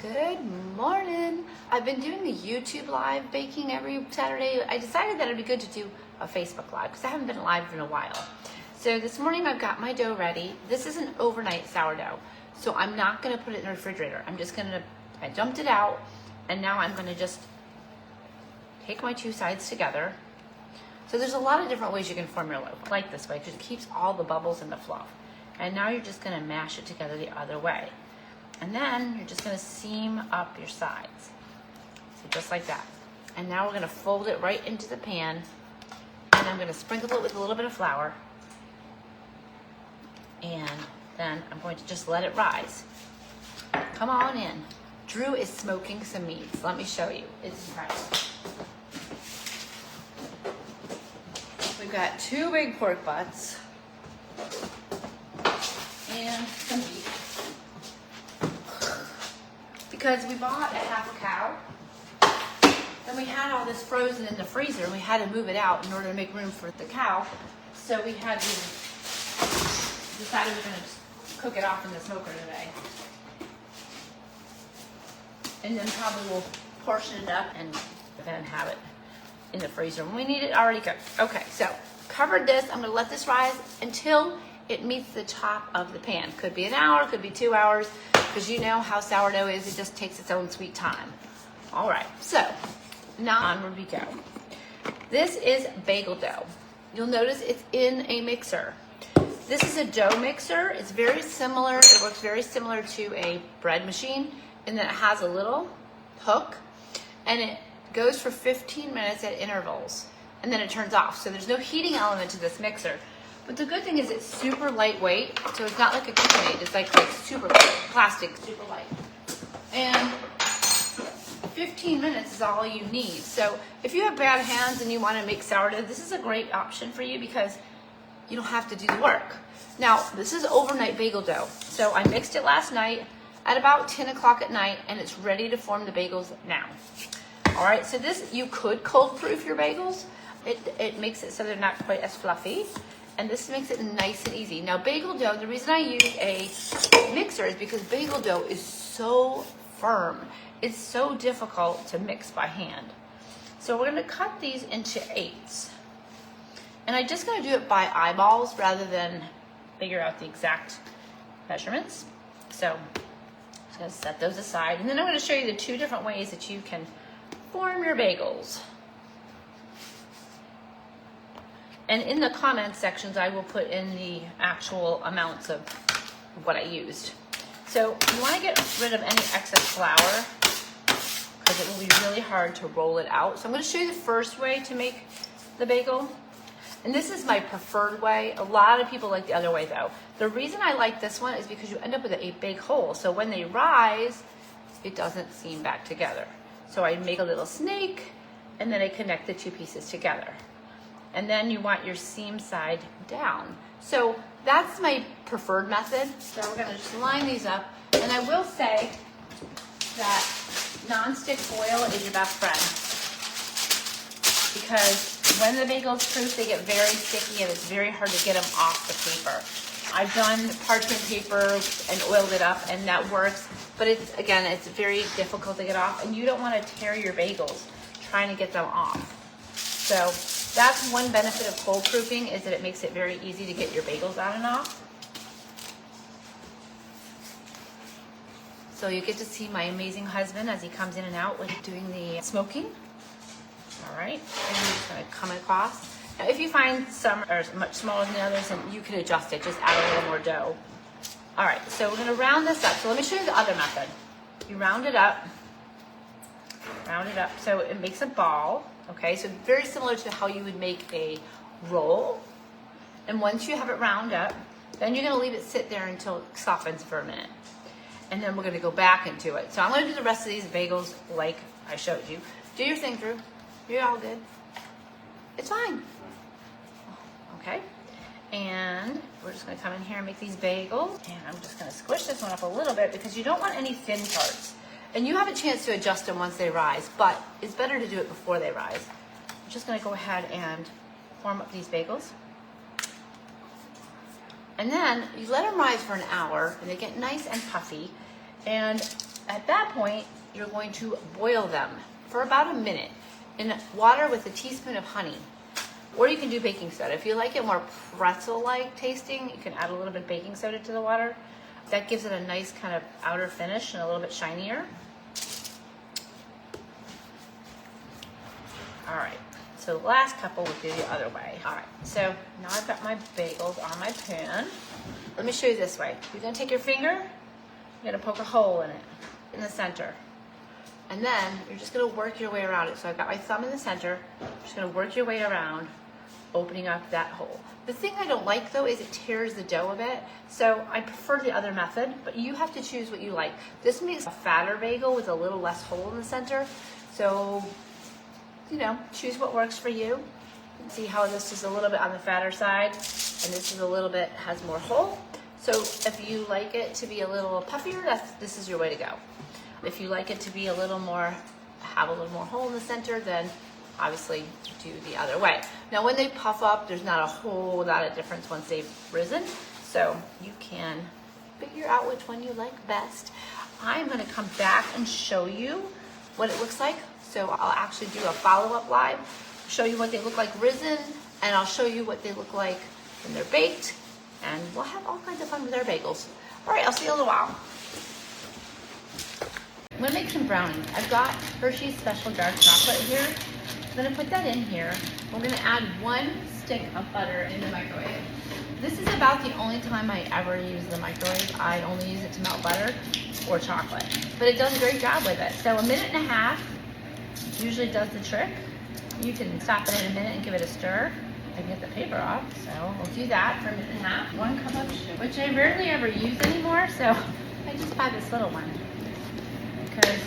Good morning. I've been doing the YouTube live baking every Saturday. I decided that it'd be good to do a Facebook live because I haven't been live in a while. So this morning I've got my dough ready. This is an overnight sourdough, so I'm not going to put it in the refrigerator. I dumped it out, and now I'm going to just take my two sides together. So there's a lot of different ways you can form your loaf. I like this way because it keeps all the bubbles and the fluff. And now you're just going to mash it together the other way. And then you're just going to seam up your sides. So just like that. And now we're going to fold it right into the pan. And I'm going to sprinkle it with a little bit of flour. And then I'm going to just let it rise. Come on in. Drew is smoking some meats. Let me show you. It's incredible. We've got 2 big pork butts and some beef. Because we bought a half a cow, then we had all this frozen in the freezer, and we had to move it out in order to make room for the cow. So we had to decided we were going to cook it off in the smoker today, and then probably we'll portion it up and then have it in the freezer when we need it already cooked. Okay, so covered this. I'm going to let this rise until it meets the top of the pan. Could be an hour, could be 2 hours, because you know how sourdough is. It just takes its own sweet time. All right, so now onward we go. This is bagel dough. You'll notice it's in a mixer. This is a dough mixer. It's very similar. It works very similar to a bread machine in that it has a little hook, and it goes for 15 minutes at intervals, and then it turns off. So there's no heating element to this mixer. But the good thing is it's super lightweight, so it's not like a KitchenAid. It's like super light, plastic, super light. And 15 minutes is all you need. So if you have bad hands and you want to make sourdough, this is a great option for you because you don't have to do the work. Now, this is overnight bagel dough. So I mixed it last night at about 10 o'clock at night, and it's ready to form the bagels now. All right, so this, you could cold proof your bagels. It makes it so they're not quite as fluffy. And this makes it nice and easy. Now, bagel dough, the reason I use a mixer is because bagel dough is so firm. It's so difficult to mix by hand. So we're gonna cut these into 8s. And I'm just gonna do it by eyeballs rather than figure out the exact measurements. So I'm just gonna set those aside. And then I'm gonna show you the 2 different ways that you can form your bagels. And in the comments sections, I will put in the actual amounts of what I used. So you want to get rid of any excess flour because it will be really hard to roll it out. So I'm going to show you the first way to make the bagel. And this is my preferred way. A lot of people like the other way though. The reason I like this one is because you end up with a big hole. So when they rise, it doesn't seam back together. So I make a little snake and then I connect the 2 pieces together. And then you want your seam side down. So that's my preferred method. So we're gonna just line these up. And I will say that nonstick foil is your best friend, because when the bagel's proof, they get very sticky and it's very hard to get them off the paper. I've done parchment paper and oiled it up, and that works. But it's very difficult to get off, and you don't wanna tear your bagels trying to get them off. So that's one benefit of cold proofing, is that it makes it very easy to get your bagels out and off. So you get to see my amazing husband as he comes in and out with doing the smoking. All right, and I'm just gonna come across. Now if you find some are much smaller than the others, then you can adjust it, just add a little more dough. All right, so we're gonna round this up. So let me show you the other method. You round it up so it makes a ball. Okay, so very similar to how you would make a roll. And once you have it round up, then you're gonna leave it sit there until it softens for a minute. And then we're gonna go back into it. So I'm gonna do the rest of these bagels like I showed you. Do your thing, Drew. You're all good. It's fine. Okay, and we're just gonna come in here and make these bagels. And I'm just gonna squish this one up a little bit because you don't want any thin parts. And you have a chance to adjust them once they rise, but it's better to do it before they rise. I'm just gonna go ahead and form up these bagels. And then you let them rise for an hour and they get nice and puffy. And At that point, you're going to boil them for about a minute in water with a teaspoon of honey. Or you can do baking soda. If you like it more pretzel-like tasting, you can add a little bit of baking soda to the water. That gives it a nice kind of outer finish and a little bit shinier. All right, so the last couple would do the other way. All right, so now I've got my bagels on my pan. Let me show you this way. You're gonna take your finger, you're gonna poke a hole in it, in the center. And then you're just gonna work your way around it. So I've got my thumb in the center, just gonna work your way around, opening up that hole. The thing I don't like though is it tears the dough a bit. So I prefer the other method, but you have to choose what you like. This makes a fatter bagel with a little less hole in the center. So, you know, choose what works for you. See how this is a little bit on the fatter side and this is a little bit, has more hole. So if you like it to be a little puffier, this is your way to go. If you like it to be a little more, have a little more hole in the center, then obviously do the other way. Now when they puff up, there's not a whole lot of difference once they've risen. So you can figure out which one you like best. I'm gonna come back and show you what it looks like. So I'll actually do a follow-up live, show you what they look like risen, and I'll show you what they look like when they're baked, and we'll have all kinds of fun with our bagels. All right, I'll see you in a little while. I'm gonna make some brownies. I've got Hershey's Special Dark Chocolate here. I'm gonna put that in here. We're gonna add 1 stick of butter in the microwave. This is about the only time I ever use the microwave. I only use it to melt butter or chocolate, but it does a great job with it. So 1.5 minutes usually does the trick. You can stop it in a minute and give it a stir and get the paper off. So we'll do that for 1.5 minutes. 1 cup of sugar, which I rarely ever use anymore, so I just buy this little one. Because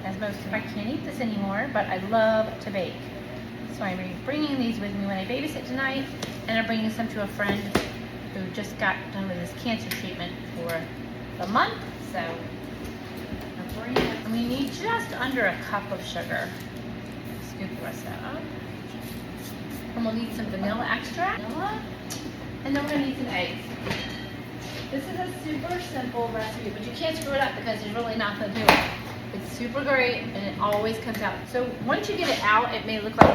as most of I can't eat this anymore, but I love to bake. So I'm bringing these with me when I babysit tonight, and I'm bringing some to a friend who just got done with his cancer treatment for the month. So I'm bringing it. And we need just under a cup of sugar. Scoop the rest of that up. And we'll need some vanilla extract. And then we're gonna need some eggs. This is a super simple recipe, but you can't screw it up because there's really nothing to it. It's super great and it always comes out. So once you get it out, it may look like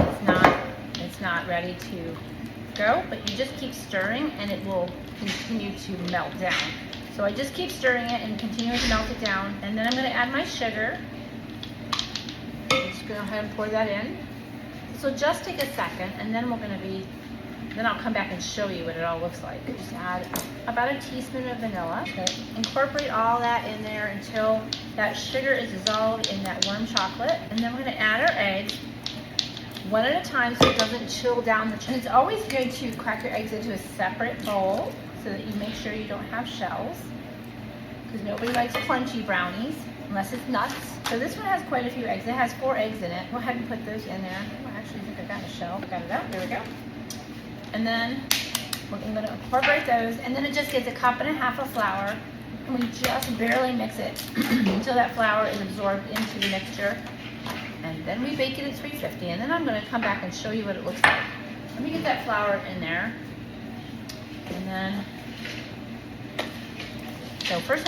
it's not ready to go, but you just keep stirring and it will continue to melt down. So I just keep stirring it and continue to melt it down. And then I'm gonna add my sugar. I'm just gonna go ahead and pour that in. This will just take a second and then I'll come back and show you what it all looks like. Just add about a teaspoon of vanilla. Incorporate all that in there until that sugar is dissolved in that warm chocolate. And then we're gonna add our eggs one at a time so it doesn't chill down the chocolate. It's always good to crack your eggs into a separate bowl so that you make sure you don't have shells, because nobody likes crunchy brownies unless it's nuts. So this one has quite a few eggs. It has 4 eggs in it. Go ahead and put those in there. Oh, I actually think I got a shell. Got it out. There we go. And then we're going to incorporate those, and then it just gets 1.5 cups of flour, and we just barely mix it until that flour is absorbed into the mixture. And then we bake it at 350, and then I'm going to come back and show you what it looks like. Let me get that flour in there. And then, so first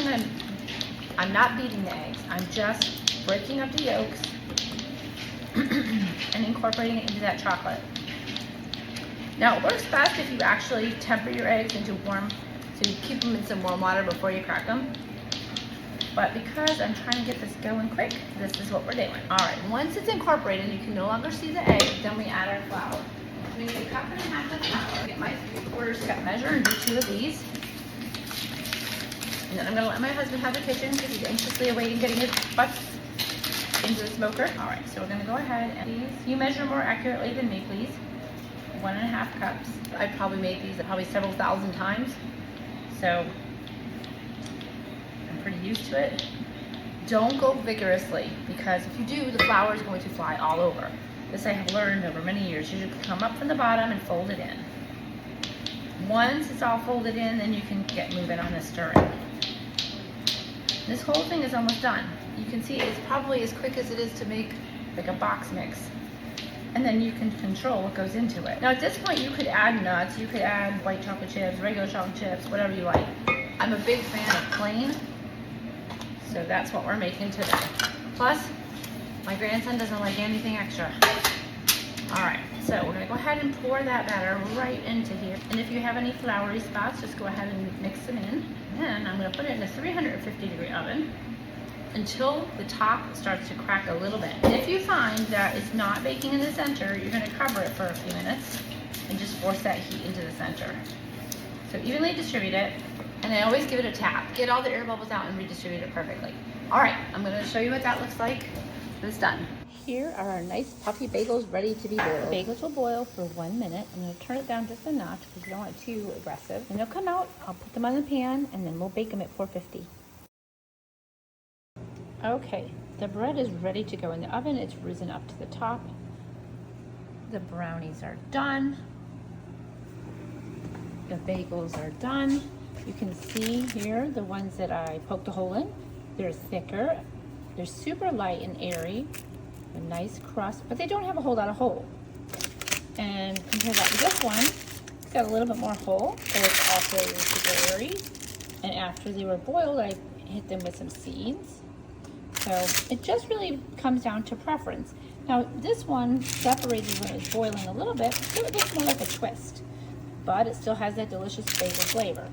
I'm not beating the eggs. I'm just breaking up the yolks and incorporating it into that chocolate. Now it works best if you actually temper your eggs into warm, so you keep them in some warm water before you crack them. But because I'm trying to get this going quick, this is what we're doing. All right, once it's incorporated, you can no longer see the egg, then we add our flour. We need 1.5 cups of flour. Get my 3/4 cup measure and do 2 of these. And then I'm gonna let my husband have the kitchen because he's anxiously awaiting getting his butt into the smoker. All right, so we're gonna go ahead and these. You measure more accurately than me, please. 1.5 cups. I've probably made these probably several thousand times, so I'm pretty used to it. Don't go vigorously, because if you do, the flour is going to fly all over. This I have learned over many years. You just come up from the bottom and fold it in. Once it's all folded in, then you can get moving on the stirring. This whole thing is almost done. You can see it's probably as quick as it is to make like a box mix. And then you can control what goes into it. Now at this point you could add nuts, you could add white chocolate chips, regular chocolate chips, whatever you like. I'm a big fan of plain, so So that's what we're making today. Plus, my grandson doesn't like anything extra. All right, so we're gonna go ahead and pour that batter right into here. And if you have any floury spots, just go ahead and mix them in. And then I'm gonna put it in a 350-degree oven until the top starts to crack a little bit. And if you find that it's not baking in the center, you're gonna cover it for a few minutes and just force that heat into the center. So evenly distribute it, and I always give it a tap. Get all the air bubbles out and redistribute it perfectly. All right, I'm gonna show you what that looks like when it's done. Here are our nice puffy bagels ready to be boiled. The bagels will boil for 1 minute. I'm going to turn it down just a notch because you don't want it too aggressive. And they'll come out, I'll put them on the pan, and then we'll bake them at 450. Okay, the bread is ready to go in the oven. It's risen up to the top. The brownies are done. The bagels are done. You can see here the ones that I poked a hole in. They're thicker. They're super light and airy. A nice crust, but they don't have a whole lot of hole. And compare that to this one, it's got a little bit more hole, but it's also super airy. And after they were boiled, I hit them with some seeds. So it just really comes down to preference. Now this one separated when it's boiling a little bit, so it looks more like a twist, but it still has that delicious bagel flavor.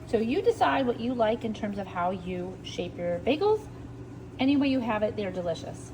So you decide what you like in terms of how you shape your bagels. Any way you have it, they're delicious.